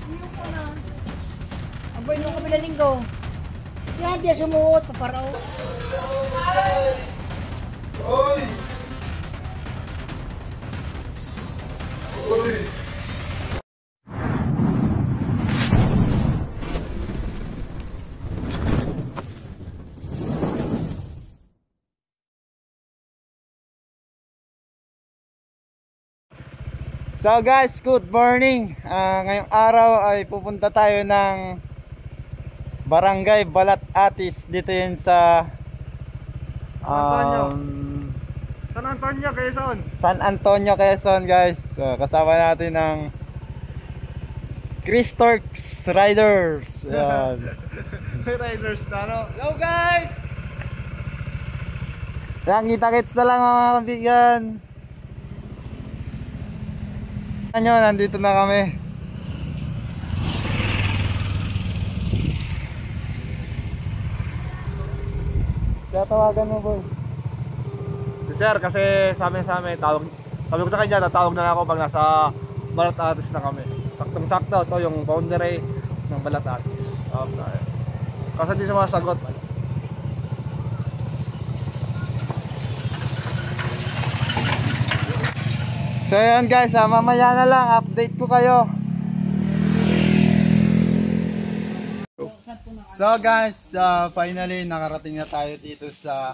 Yung ko na. Abay, nung kabila linggo. Yan, diya sumuot, paparaw. Oy! Oy! So guys, good morning. Ngayong araw ay pupunta tayo ng Barangay Balat-Atis. Dito yun sa San Antonio, Quezon. San Antonio, Quezon guys. Kasama natin ng Chris Torx Riders. Riders na, no? Hello guys! Yan, kita-kits na lang mga kaibigan. Nandito na kami. Kaya tawagan mo, boy. Sir, kasi sa amin tawag ko sa kanya, tatawag na ako pag nasa Balat-Atis na kami. Saktong-sakto to yung boundary ng Balat-Atis. Okay. Kasi hindi sa mga sagot. So yun guys, mamaya na lang update ko kayo. So guys, finally nakarating na tayo dito sa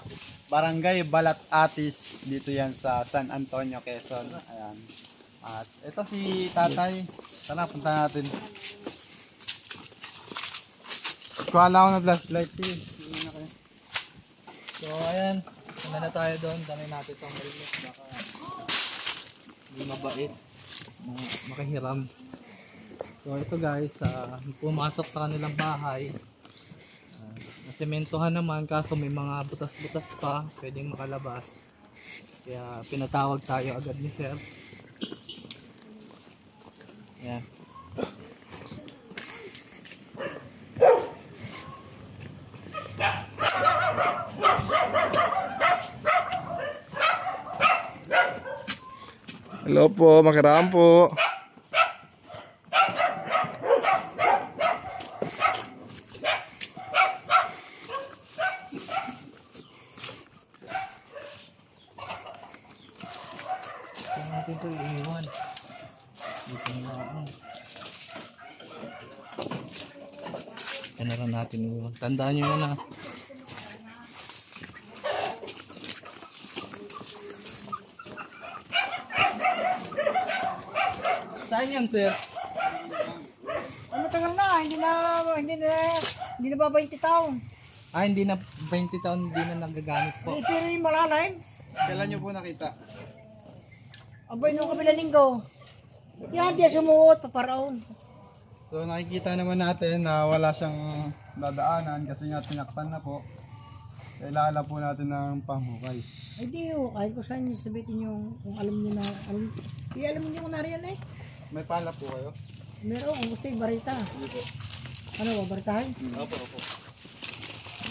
Barangay Balat-Atis. Dito yan sa San Antonio, Quezon. Ayan. At ito si tatay. Tara, punta natin. Kuha lang ako ng flashlight. So ayan, punta na tayo doon. Dami natin itong helmet. Baka hindi mabait, makahiram. So ito guys, pumasok sa kanilang bahay. Nasementohan naman, kaso may mga butas-butas pa pwedeng makalabas. Kaya pinatawag tayo agad ni sir. Ayan. Hello po, makiram po. Saan natin ito iiwan? Dito na lang. Yan na lang natin iiwan. Tandaan nyo yan ha. Saan yan, sir? Matagal na, hindi na ba 20 taon? Hindi na 20 taon, hindi na nagagamit po. Pero yung malalim. Kailan nyo po nakita? Abay, nung kabila linggo. Yan, diya sumuot, paparaw. So nakikita naman natin na wala siyang dadaanan kasi nga tinakpan na po. Kailangan po natin ng panghukay. Ay di ho, kahit ko saan nyo sabihin yung kung alam nyo na, alam nyo kung nariyan eh. May pala po kayo? Meron, kung gusto yung barita. Sige po. Ano ba, baritahin? Opo, opo.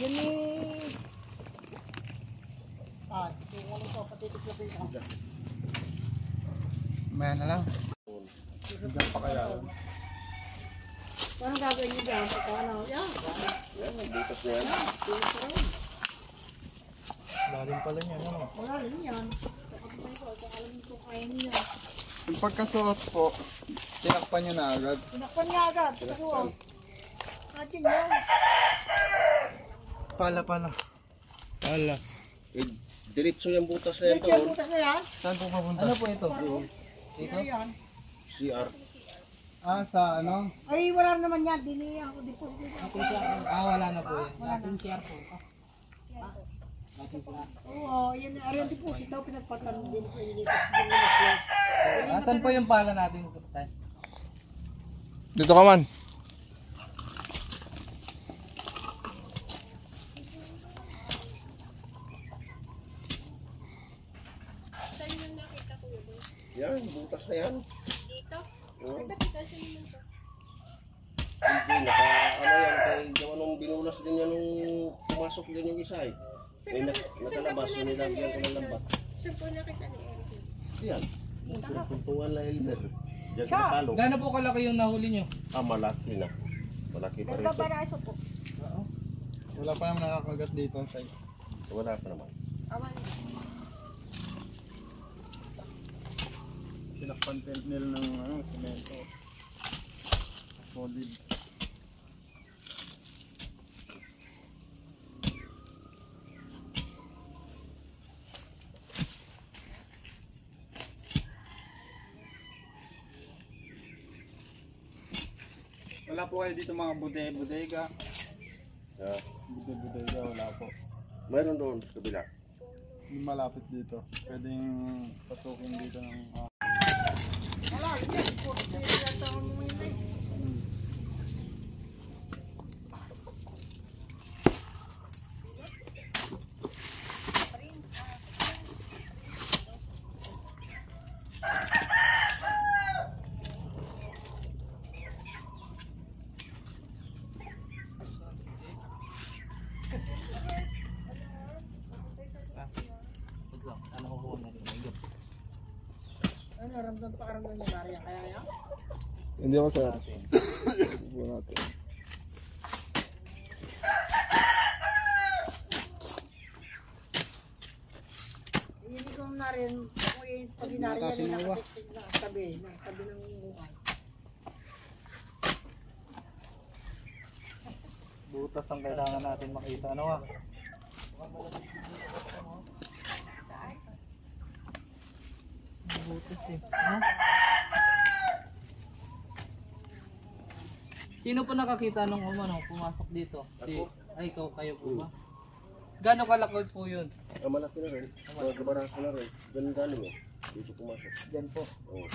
Yan eh. Yung ano to, patitik na pinaka. Maya na lang. Hanggang pa kaya yun. Parang gagawin nyo dyan, ano, yan. Butas na yan. Lalim pala niya, ano? Wala rin yan. Kapatay ko, kung alam nyo kung kaya nyo yan. Yung pagkasuot po, tinakpan nyo na agad. Tinakpan niya agad, pagkasuot. Atin yun. Pala. Wala. Diretso yung butas na yan Diretso yung butas na yan. Saan po papunta? Ano po ito? Dito? Yan. CR. Sa ano? Ay, wala naman yan. Diniya ako dito. Wala na po yan. Wala na. share po. Oo, yan. Ariyan deposit daw, pinagpatan din ko yung dito. Asan po yung pala natin? Dito ka man. Yan, butas na yan. Dito? Oo. Hindi, ano yan, kay gawa nung binulas din yan nung pumasok din yung isa eh. May nakalabas, yung nilagyan ko ng lambat. Saan po nakita ni Eric? Yan, puntungan na Elmer. Diyan sa talo. Gaano po kalaki yung nahuli nyo? Malaki na. Malaki pa rin. Nagkabaraso po. Wala pa naman nakakagat dito, tay. Wala pa naman. Awan. Pinakpantent nila ng semento. Solid. Wala po kayo dito mga bodega. Bodega, wala po. Mayroon doon sa kabila. Hindi malapit dito. Pwedeng pasukin dito ng... Wala, hindi. Pinagkataon mo yun eh. Ano ko po na rin? Ano, naramdaman pa karamdaman niya, Maria? Kaya yan? Hindi ako sir. Ibo natin. Hindi ko na rin, kung yung pag inari yan, nakasiksik na tabi ng mukha. Butas ang kailangan natin makita. Ano nga? Butas eh. Ha? Sino po nakakita nung pumasok dito? Ay, kayo po ba? Gano'ng kalaki po yun? Malaki na rin. Mga gabaraso na rin. Ganun galing eh. Dito pumasok. Diyan po. Oo.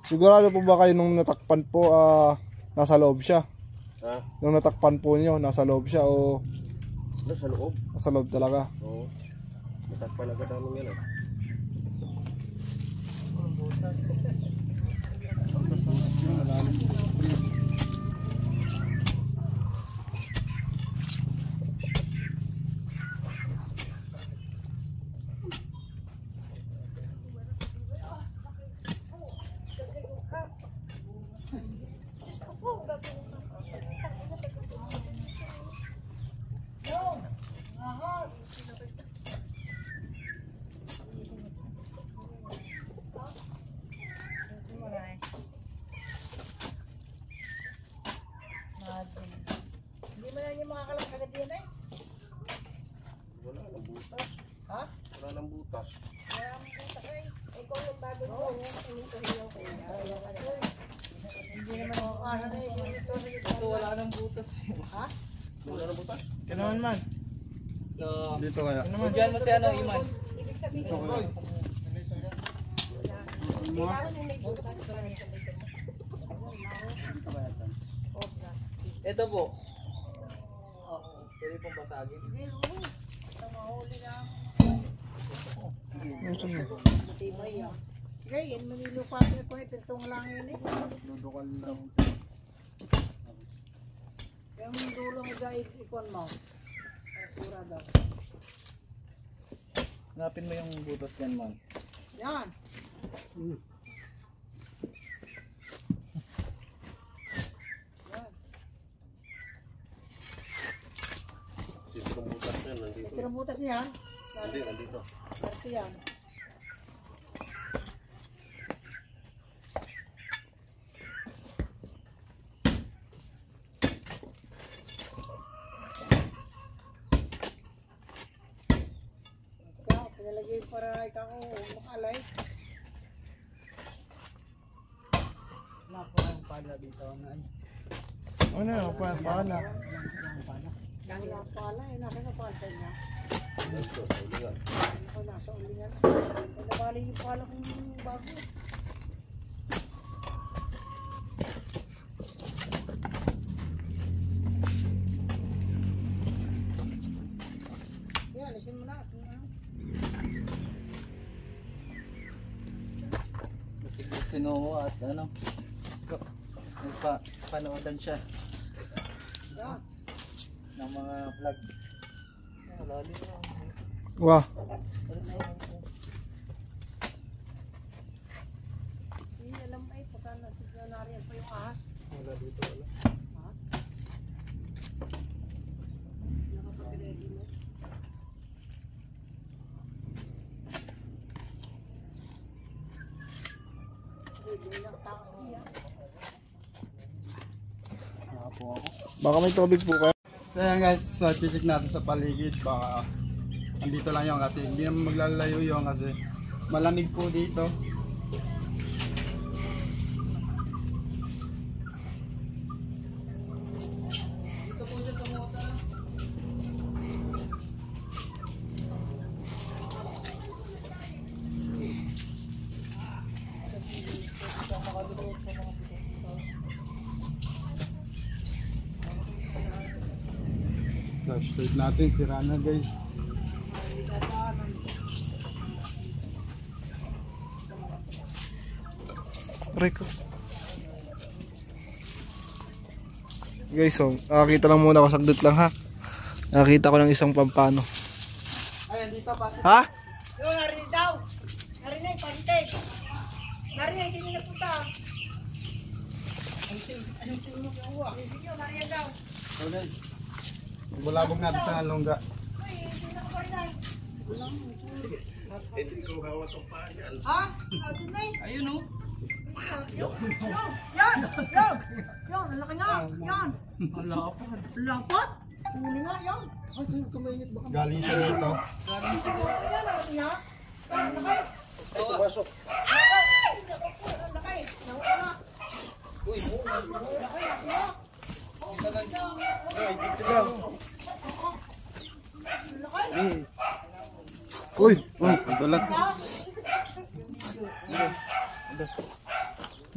Sigurado po ba kayo nung natakpan po, nasa loob siya? Ha? Nung natakpan po niyo, nasa loob siya o Sa loob. nasa loob talaga? Oo. Matakpan agad namin yan ah. Hindi mo na yung makakalap agad yan eh. Wala nang butas. Ha? Wala nang butas. Wala mong kita eh. Ikaw yung bago mo. Hindi naman ako kaya na eh. Ito wala nang butas. Ha? Wala nang butas. Kailangan man. So, Dito kaya. diyan mo si Iman. Ibig sabihin, Dito kaya. kailangan yung may butas. Ito po. Pwede pong basagin. Hindi, oo. Ito mahuli lang. Matibay yan. Sige, yan manilo pa ko eh. Pero itong lang yun eh. Dudukal lang. Yung dulo ng guide, ikon mo. Sura daw. Hanapin mo yung butas dyan, man. Yan. Yan. Sisirong butas na yan. Nandito. Ito ang butas niya. Hindi, nandito. Ito yan. Ikaw, pinalagay para ikaw makalay. Wala po ang pala dito. Ano yun? Paala. Wala pala eh. Nasa na pala niya. Dito, sa ulingan. Ako nasa ulingan. Nabali yung pala kong bago. Yan, alisin mo na. Kasi sinuho at nagpanoodan siya Yan. ng mga vlog. Lalim na. Wah. Hindi alam Wala dito, wala. Baka may tubig po kayo. So yan guys, so check natin sa paligid. Baka andito lang yun kasi hindi naman maglalayo yun kasi malamig po dito. Flashlight natin, sira na guys. Rico. Guys, so, nakakita lang muna ako, saglit lang ha. Nakakita ko ng isang pampano. Ayan, dito pa. Ha? Yung narinig daw. Narinig, pante. Narinig, hindi nyo napunta. Anong sinunok yung uwa? Yung narinig daw. So guys, bulabog natin sa longga. Uy, hindi na ka pa rin ay. Ha? Doon na eh. Ayun oh. Yan! Yan! Yan! Yan! Ang laki nga! Yan! Ang lapad. Lapat! Huli nga yan! Galing siya dito. Yan! Ang laki nga! Ang laki! Pumasok. Ay! Ang laki! Nawa na! Uy, Ang laki! Uy! Uy, dulas.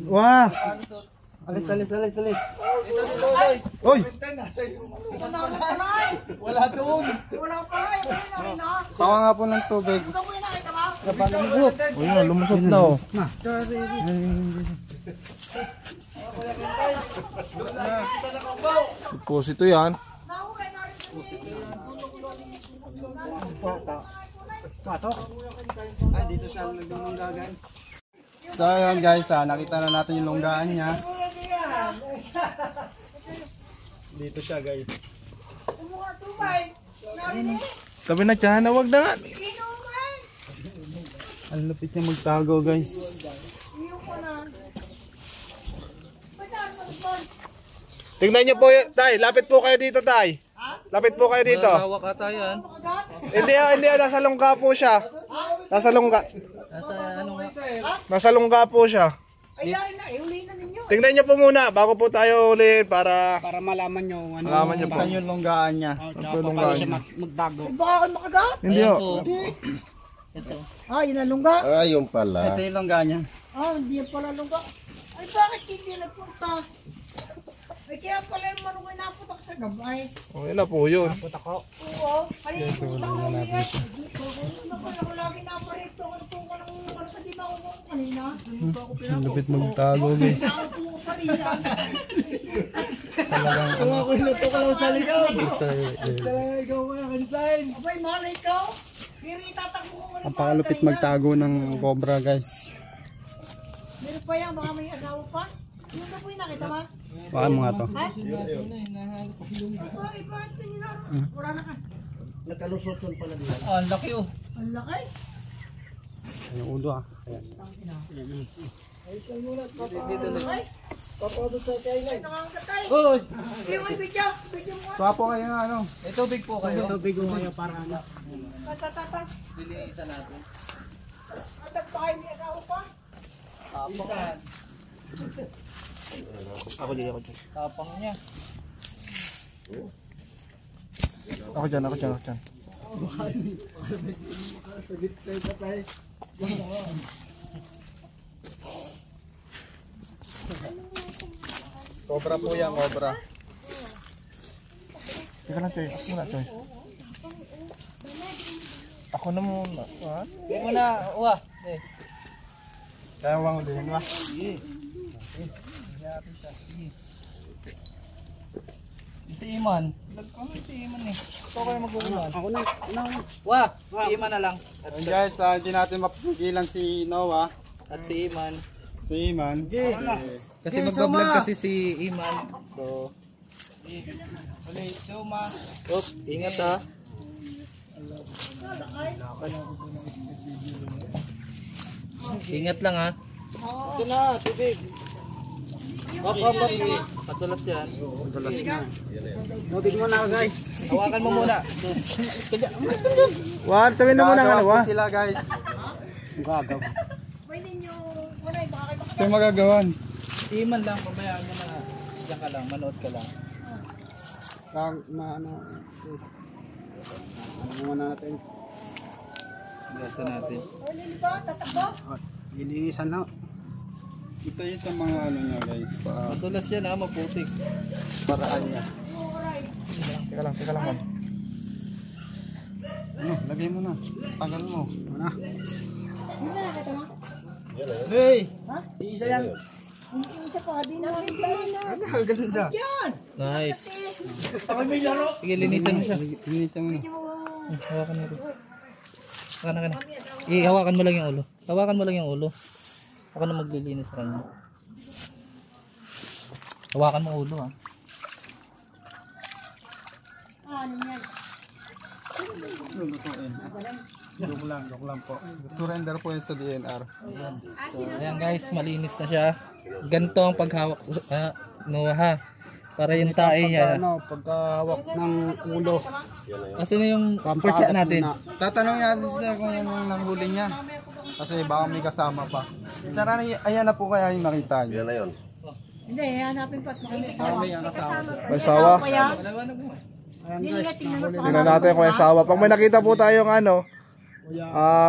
Wah! Alis, alis, alis, alis. Uy! Wala doon. Wala pala! Wala na! Sawa nga po ng tubig. Ikaw mo yung nakita ba? Nabalambot. Uy, na, lumusot na oh. Deposito yan. Nahuli na rin Pasok. Ay, dito siya naglulungga guys. So yun guys, nakita na natin yung lunggaan niya. Dito siya guys. Kumuha tubay! Narinig! Sabi na tiyan, wag na nga. Inuman! Ang lupit niya magtago guys. Iyo ko na. Ba't saan mo ito? Tingnan niyo po, tay. Lapit po kayo dito, tay. Lapit po kayo dito. hawak ata yan. Kagat? Hindi, nasa lungga po siya. Nasa lungga. Nasa ano nga. Nasa lungga po siya. Ayan na, ihuli na ninyo. Tingnan niyo po muna bago po tayo ulit para malaman nyo ano. malaman niyo po. Saan yung lunggaan niya. Ano po yung lungga niya. Magtago. Ay, baka ako makagat. Hindi Ayan oh. po. Ito. Ah, yun ang lungga. Ah, yung pala. Ito yung lunggaan niya. Ah, hindi yan pala lungga. Ay, bakit hindi nagpunta? Ay, kaya pala yung manungay naputak sa gabay. Okay na po yun. Oo. Ay, punta ko na yan. Ako lagi naparito. Ano po ko ng ano pa di ba ako kanina? Ang lupit magtago guys. Ako po pa rin yan. Talagang ano. Ako nato ka lang sa ligaw. Abay, malay ka. Pero itatakbo ko ng Napakalupit magtago ng cobra guys. Meron pa yan, baka may asawa pa. Yung na po yung nakita ba? Baka mga to. Ha? Ay, bakit nila? Wala na ka. Nakalusot pala nila. Ah, ang laki oh. Ang laki. Yung ulo ah. Ayan. Dito na. Ay, nangangatay. Uy! Yung may video. Video mo nga. Tuwa po kayo nga ano. May tubig po kayo. Tatatata. Lilinisan natin. At nagpahay may asawa pa. Tapang. Ako dyan. Tapang niya. Ako dyan. Cobra po yan, cobra. Teka lang, Choy. Ako muna, Choy. Ako na muna. Ha? Hindi mo na. Uwa. Eh. Kaya wang ulihin ba? Si Iman. Si Iman eh. Ito kayo mag-uulan. Ako na. Wah! Si Iman na lang. And guys, hindi natin mapigilan si Noah. At si Iman. Si Iman. Kasi magbablog kasi si Iman. So, Oop, ingat ha. Ingat lang ha. Ito na, tubig. Op. Patulas yan. Tubig mo na guys. Hawakan mo muna. Wan, tawin na muna Gagawa ano, po sila guys. Pwede nyo, wala, baka kayo Ito yung magagawan. Si Iman lang, pabayaan mo na. Diyan ka lang, manood ka lang. Ano muna natin. Gasa natin. Pwede ba? Tatakbo? Gilisan na. Isa yun sa mga ano niya guys. Patulas yan ha, maputik. Paraan niya. Teka lang, man. Ano, lagay mo na. Tagal mo. Ano? Hindi na nakita mo? Hey! Ha? Isa yan. Hindi isa pa, di namin tayo na. Ang ganda. Yan! Nice. Ako may laro. Sige, linisan mo siya. Gilisan mo na. Hawakan mo rin. Hawakan na. Hawakan mo lang yung ulo. Hawakan mo lang yung ulo. Ako na maglilinis sa kanya. Hawakan mo ulo ha. Ano yan? Joke lang po. Surrender po yun sa DNR. So, ayan guys, malinis na siya. Ganito ang paghawak ha. Para yung tae niya. Pagkahawak ng ulo. Kasi na yung portya natin. Tatanong niya si sir kung yan yung nanghuli niya. Kasi baka may kasama pa. Sir, ayan na po kaya yung nakita niyo. Yan na yun. Hindi, hanapin pa. May kasama. May sawa. Hindi nga tingnan mo pa. Tingnan natin kung may sawa. Pag may nakita po tayong ano,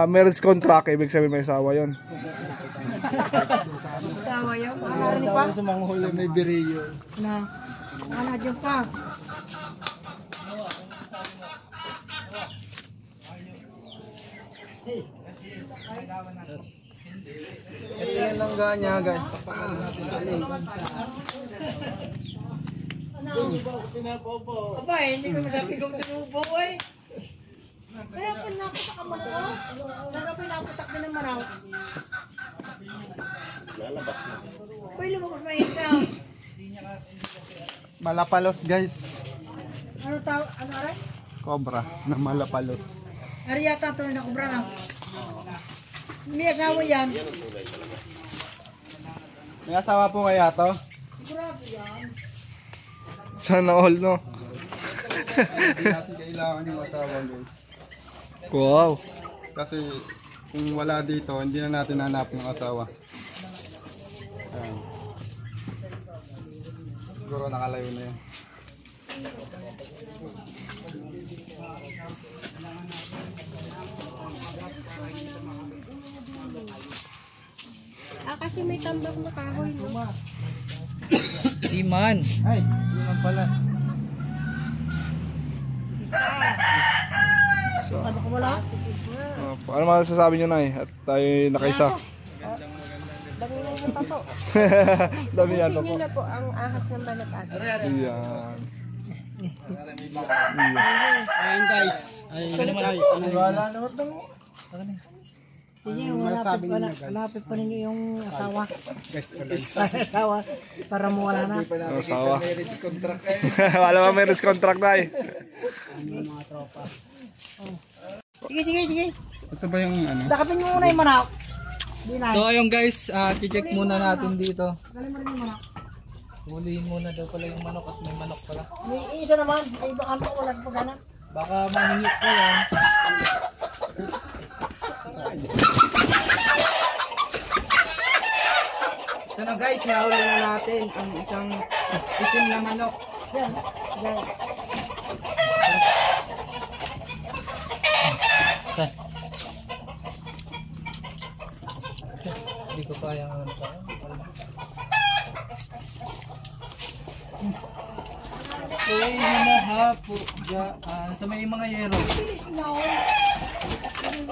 marriage contract, ibig sabihin may sawa yun. Sawa yun. Ano pa? Sa mga huli may biriyo. Na. Ano dyan pa? Ito yung langga niya guys. Aba eh, hindi ko masabi kong tinubo eh. Kaya pinaputak ang manaw. Saan ka pinaputak din ng manaw? Pwede mo kung may ikaw. Malapalos guys. Ano tawag? Ano aray? Cobra na malapalos. Ari yata ito na kubra na. May asawa yan. May asawa po kaya to? Grabe yan. Sana all, no? Hindi natin kailangan yung asawa guys. Wow. Kasi kung wala dito, hindi na natin hanap yung asawa. Ayan. Siguro nakalayo na yun. Kasi may tambak na kahoy. No? Iman. Ay, yun pala. Ano ko wala? Ano masasabi nyo na At tayo nakaisa. Dami na yung pato. Dami yan Kasi po. na po ang ahas ng balat ate. Yan. Ayan guys. Ayun guys. Wala na ito. Sige, malapit pa ninyo yung asawa. Asawa, para mawala na. Asawa. Wala pa marriage contract na Sige. Ito ba yung ano? Dakapin nyo muna yung manaw. Di na. So ayun guys, check muna natin dito. Galing mo rin yung manaw. Huliin muna daw pala yung manok kasi may manok pala. May isa naman, ay baka wala sa pagana. Baka mahingit pa yan. So na guys, nahuli na natin ang isang itim na manok. Yan. Hindi ko kaya nga ano pa. Uy, hinahapo dyan. Sa may mga yero. Bilis na ako.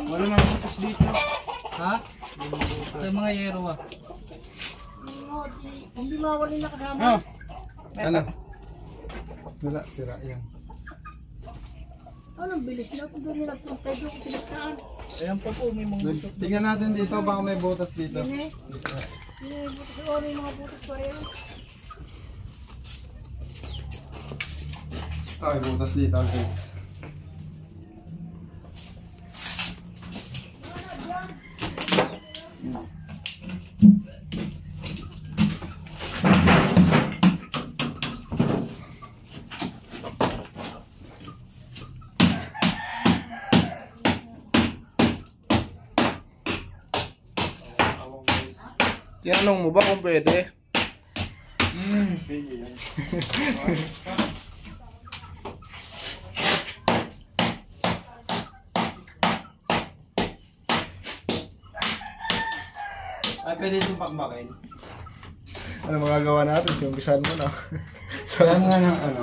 Wala nang butos dito. Ha? Sa mga yero ah. Hindi mawali na kasama. Ano? Wala, sira yan. Anong bilis na? Kung doon nila nagpunta, doon ko pilistaan. Ayan pa po, may mga butos. Tingnan natin dito, baka may butas dito. Yan eh. Butas ko ano yung mga butas ko rin. Okay, butas dito guys. Tinanong mo ba kung pwede? Pwede yan. Ay, pwede itong pakbakin. Ano magagawa natin? Umpisahan mo na. Kaya nga ng ano.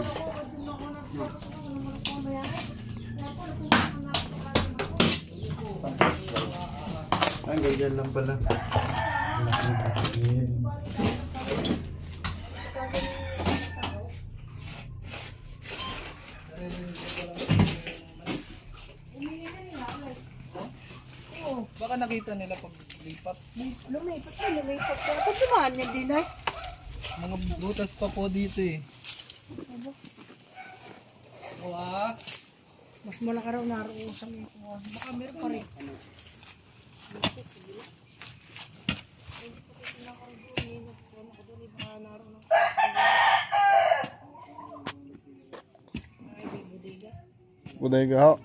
Ay, ganyan lang pala. Baka nakita nila pag lipat. Lumipat na, lumipat na. Saan dumaan yan din ay? Mga butas pa po dito eh. Wah. Mas malaki raw naroon sa mga. Baka meron pa rin. Bodega ho.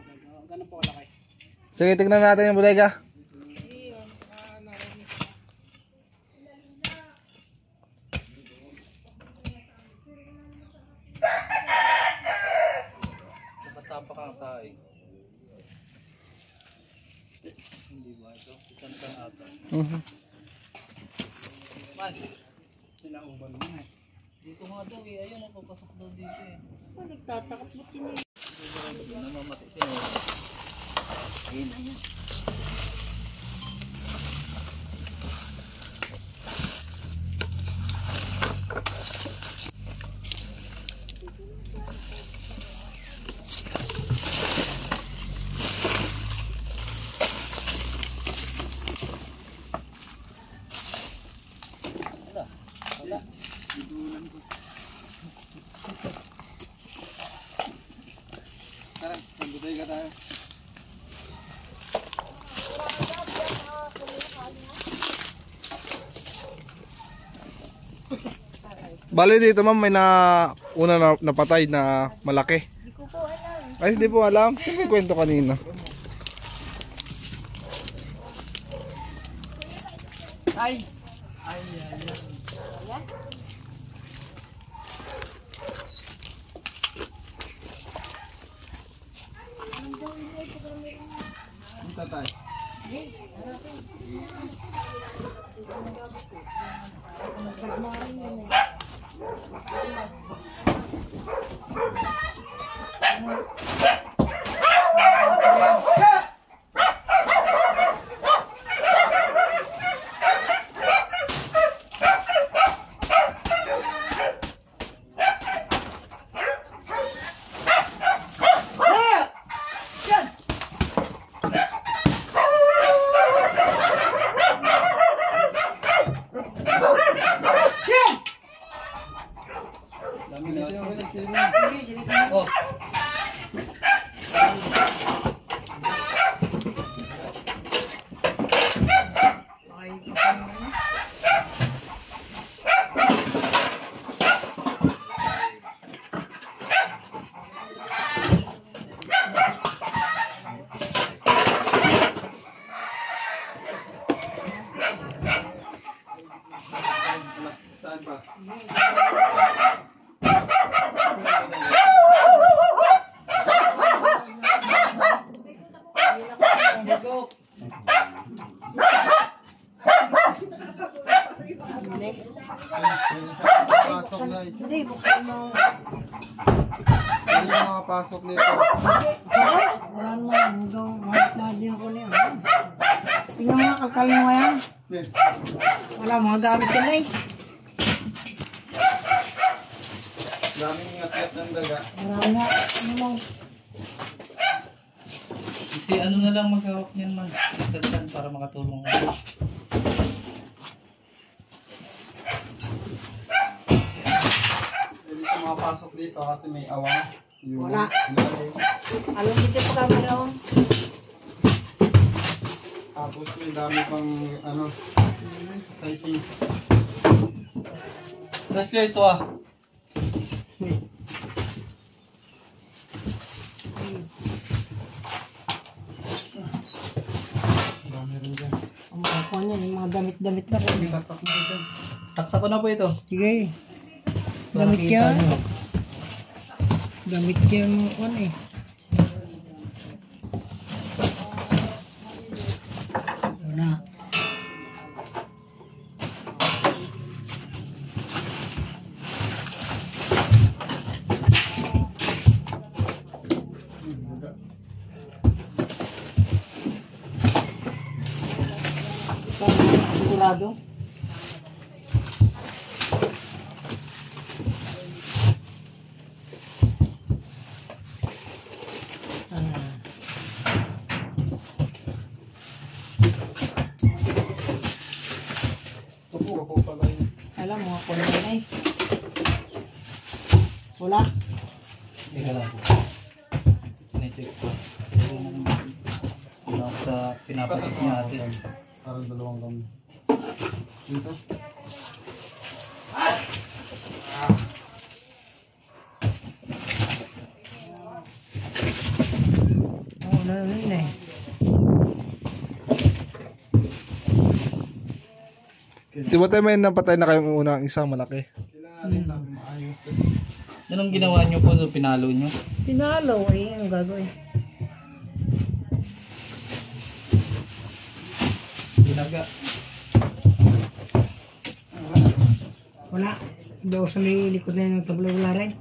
Sige, tignan natin yung bodega. Napatapak ang tayo. Hindi ba ito? Isang kang ata. Man. Sinauban mo eh. Dito nga daw eh. Ayun, napapasok daw dito eh. Nagtatakot mo tinili. Namamati siya eh. Ayun, ayun. Tara, sambutay ka tayo. Bali dito ma'am, may una na napatay na malaki. Hindi ko po alam. Ay, hindi po alam. Sino yung kwento kanina? Ay! Punta tayo. Oh. Saan pa? Pasok guys. Hindi, buksan mo. Ano yung mga pasok nito? Bakit? Wala naman. Hanggang mahit na din ko niya. Tingnan mo nga, kalkalin mo yan. Eh, Wala, mga gamit yan eh. daming ngat-ngat ng daga. Marami nga. Ano mo? Si ano na lang maghawak niyan man. Dagdag para makatulong. makapasok dito kasi may awang. Yung Wala. ilalim. Alam dito pa kami raw. Tapos may dami pang ano, sightings. Leslie, ito ah. Dami rin dyan. Ang mga kuha niya, yung mga damit-damit na rin. Tatak mo dyan. Takta ko na po ito. Sige. Para Damit kita yan. nyo. Damit yan mga kuha eh. Wala. Sigurado. Upo pala yun. Alam mo, ako na yun eh. Wala. Teka lang po. Sinecheck ko. Wala sa pinapatik niya atin. Parang dalawang kami. Dito. Oo, wala na yun eh. Di ba tayo may napatay na kayong unang isang malaki? Kailangan rin namin maayos kasi. Anong ginawa niyo po sa pinalo niyo? Pinalo eh, ang gagawin. Ginaga. Wala. Daw sa may likod na yun ng tablo, wala rin.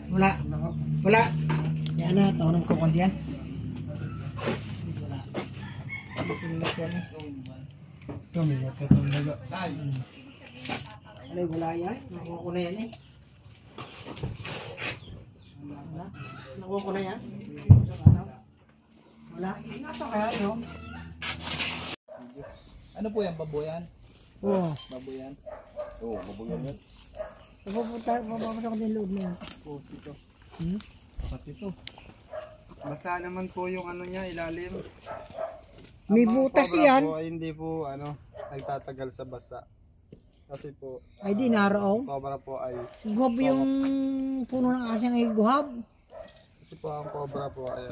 Wala. Wala. Yan na, tawanan ko konti yan. Wala. Dito yung lakwan eh. Kami, katong naga. Alay, wala yan. Nakuha ko na yan eh. Wala. Nakuha ko na yan. Wala. Nasa kaya yun? Ano po yan? Baboyan? Oo. Baboyan? Oo, mabuyan yan. Mababato ko din loob na yan. Pati to. Basa naman po yung ano niya, ilalim. May Ang mga butas cobra yan. Po, ay hindi po nagtatagal sa basa. Kasi po, Ay di naraw. cobra po ay, Guhab yung puno ng asyang ay guhab. kasi po ang cobra po ay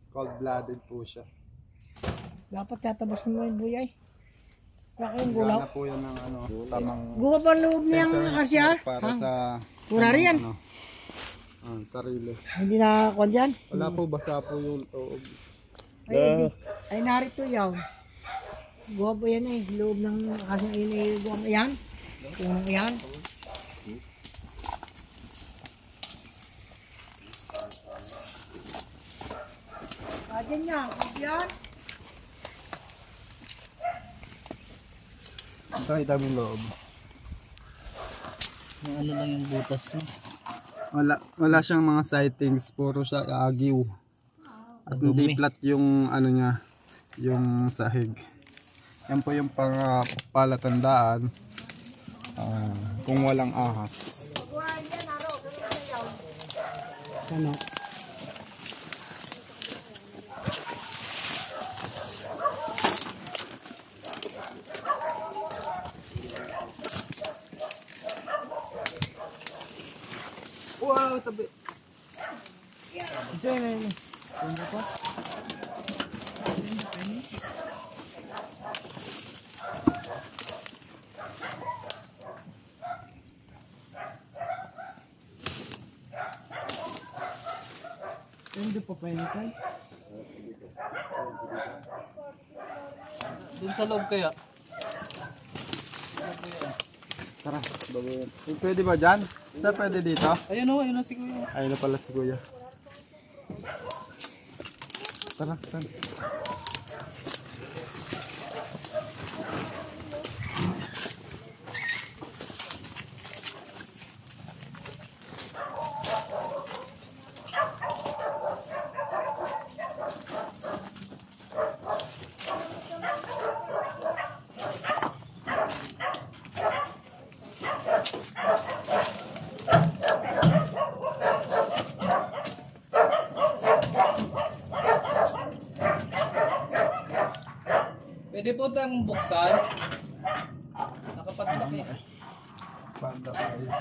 cold-blooded po siya. Dapat tatabas mo yung buyay. Wala kayong Gana gulaw. po yan ng tamang Guhab ang loob niyang asya. para Ha? sa Wala rin yan. sarili. Hindi na kuwan dyan. Wala po, basa po yung loob. Ay, hindi. Ay narito yaw. Guhab yan eh. Loob ng asyang ayun eh. Guhab yan. Punong yan. Adyan niya. Guhab yan. Nakita mo yung loob. Yung ano lang yung butas niyo? Wala siyang mga sightings, puro siya agiw. At hindi flat yung ano niya, yung sahig. Yan po yung palatandaan kung walang ahas. Ano? Wow, tabi. Ito yun. Hindi pa painitan. Doon sa loob kaya? Tara, bago yan. Pwede ba dyan? Sir, pwede dito? Ayun o, ayun na si Kuya. Ayun na pala si Kuya. Tara, tara. po tayong buksan. Nakapadlock eh. Banda guys.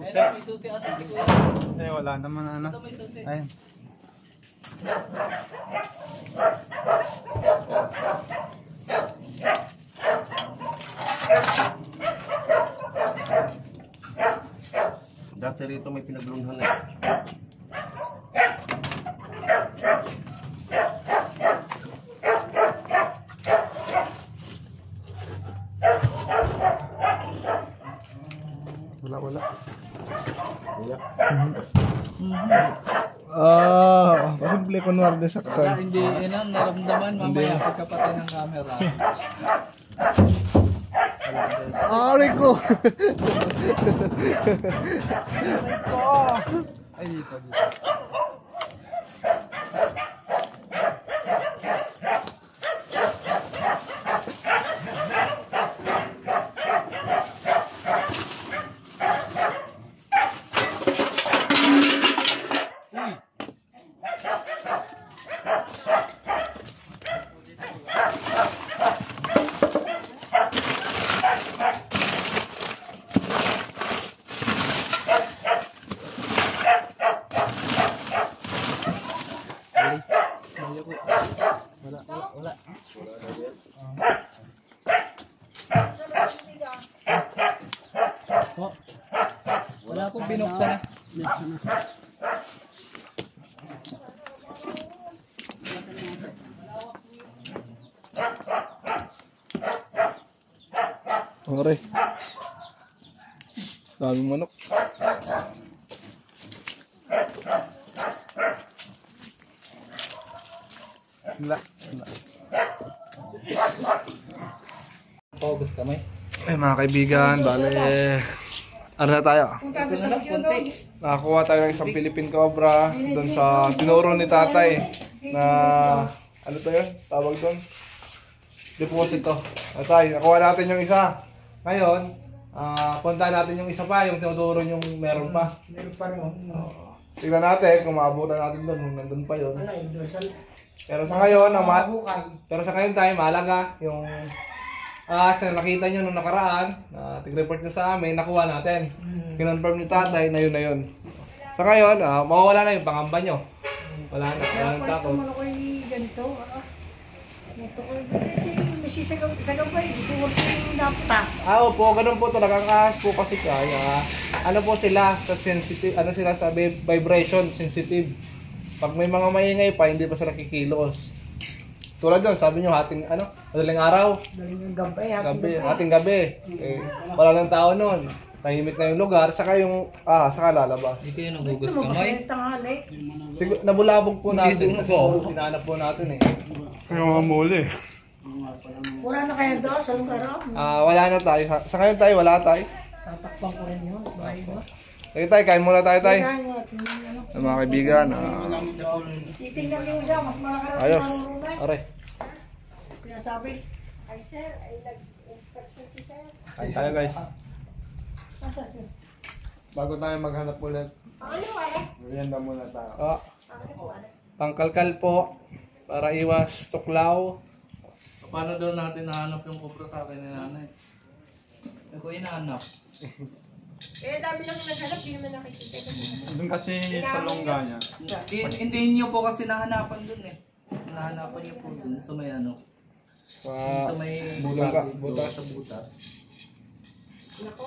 Ayun, may susi ata si Kuya. Eh, wala naman ano. Ito may susi. Ayun. Dati rito may pinaglunhan eh. Wala. Wala. Pasimple kunwari din sakto. Wala, hindi yun ang naramdaman mamaya pagkapatay ng camera. Ari ko! Ay, dito. Oh. Wala pong binuksan na. Ore. Daming manok. Wala. Paubos kamay. Eh mga kaibigan, bale, ano na tayo? Punta doon sa Luzon, no? Nakakuha tayo ng isang Philippine Cobra doon sa tinuro ni tatay na, ano to yun? Tawag doon? Deposito. Tatay, nakuha natin yung isa. Ngayon, punta natin yung isa pa, yung tinuturo yung meron pa. Meron pa rin. Tignan natin kung maabutan natin doon, kung nandun pa yun. Ano yung dorsal? Pero sa ngayon, Hukay. pero sa ngayon tayo, mahalaga yung sa nakita nyo nung nakaraan, tig-report nyo sa amin, nakuha natin. Kinonfirm ni tatay na yun. Sa ngayon, mawawala na yung pangamba nyo. Wala na, wala nang takot. Kung ano ko yung ganito, ito ko yung masisagaw ba eh, isiwag siya yung dapat Opo, ganun po talaga ang ahas po kasi kaya. Ano po sila sa sensitive, ano sila sa vibration, sensitive. Pag may mga maingay pa, hindi pa sila kikilos. Tulad doon, sabi nyo, madaling araw, daling yung gabay, hating gabi. Eh, wala lang tao noon. Tahimik na yung lugar, saka yung saka lalabas. Hindi kayo nagugas kamay. tanghali. Siguro nabulabog po natin Hindi kasi din hinanap po natin eh. Yung mga muli. Wala na kaya doon sa lugar oh. Wala na tayo. Sa ngayon tayo, wala tayo. Tatakpan ko rin yun, bahay mo. Sige tayo, kain muna tayo tayo. Kaya nga, ano, Mga kaibigan, titingnan niyo siya, mas malakas ayos. marunong. Are, Kaya sabi, ay sir, ay nag-inspection si sir. kain tayo guys. Bago tayo maghanap ulit, Ano wala? Merienda muna tayo. Ano wala? pangkalkal po para iwas tuklaw. Paano daw natin nahanap yung kubra sa akin ni nanay? Hindi ko inahanap. Eh, dami lang naghanap, di naman nakikita. Doon kasi sa longga niya. Hindi nyo po kasi nahanapan dun eh. Nahanapan nyo po dun sa may ano. Sa Sa may butas. Sa butas. Nako.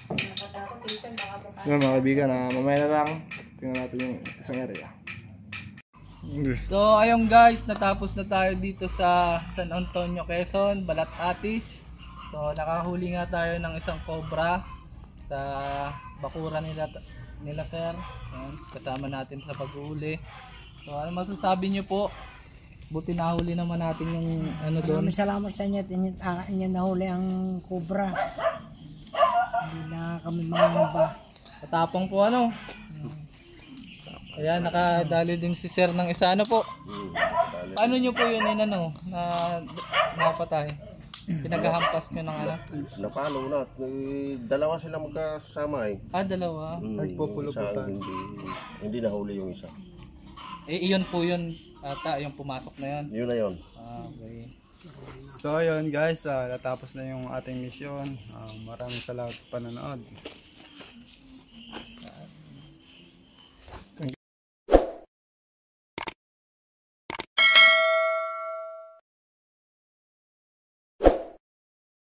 Nakatakot dito, baka baka. Yan mga kaibigan, mamaya na lang. Tingnan natin yung isang area. So ayun guys, natapos na tayo dito sa San Antonio, Quezon, Balat Atis. So nakahuli nga tayo ng isang cobra sa bakura nila sir. Ayan, kasama natin sa pag-uuli. So ano masasabi nyo po? Buti nahuli naman natin yung ano doon. Maraming salamat sa inyo at inyo nahuli ang cobra. Hindi na kami mangamba. Katapang po ano. Ayan, nakadali din si sir ng isa. Ano po? Ano nyo po yun inano na napatay? Pinaghahampas nyo ng ano? Napalo na. Dalawa sila magkasama eh. Dalawa. Isa hindi nahuli yung isa. Eh, iyon po yun. Ata, yung pumasok na yun. Yun na yun. Okay. So yun guys, natapos na yung ating mission. Maraming salamat sa panonood.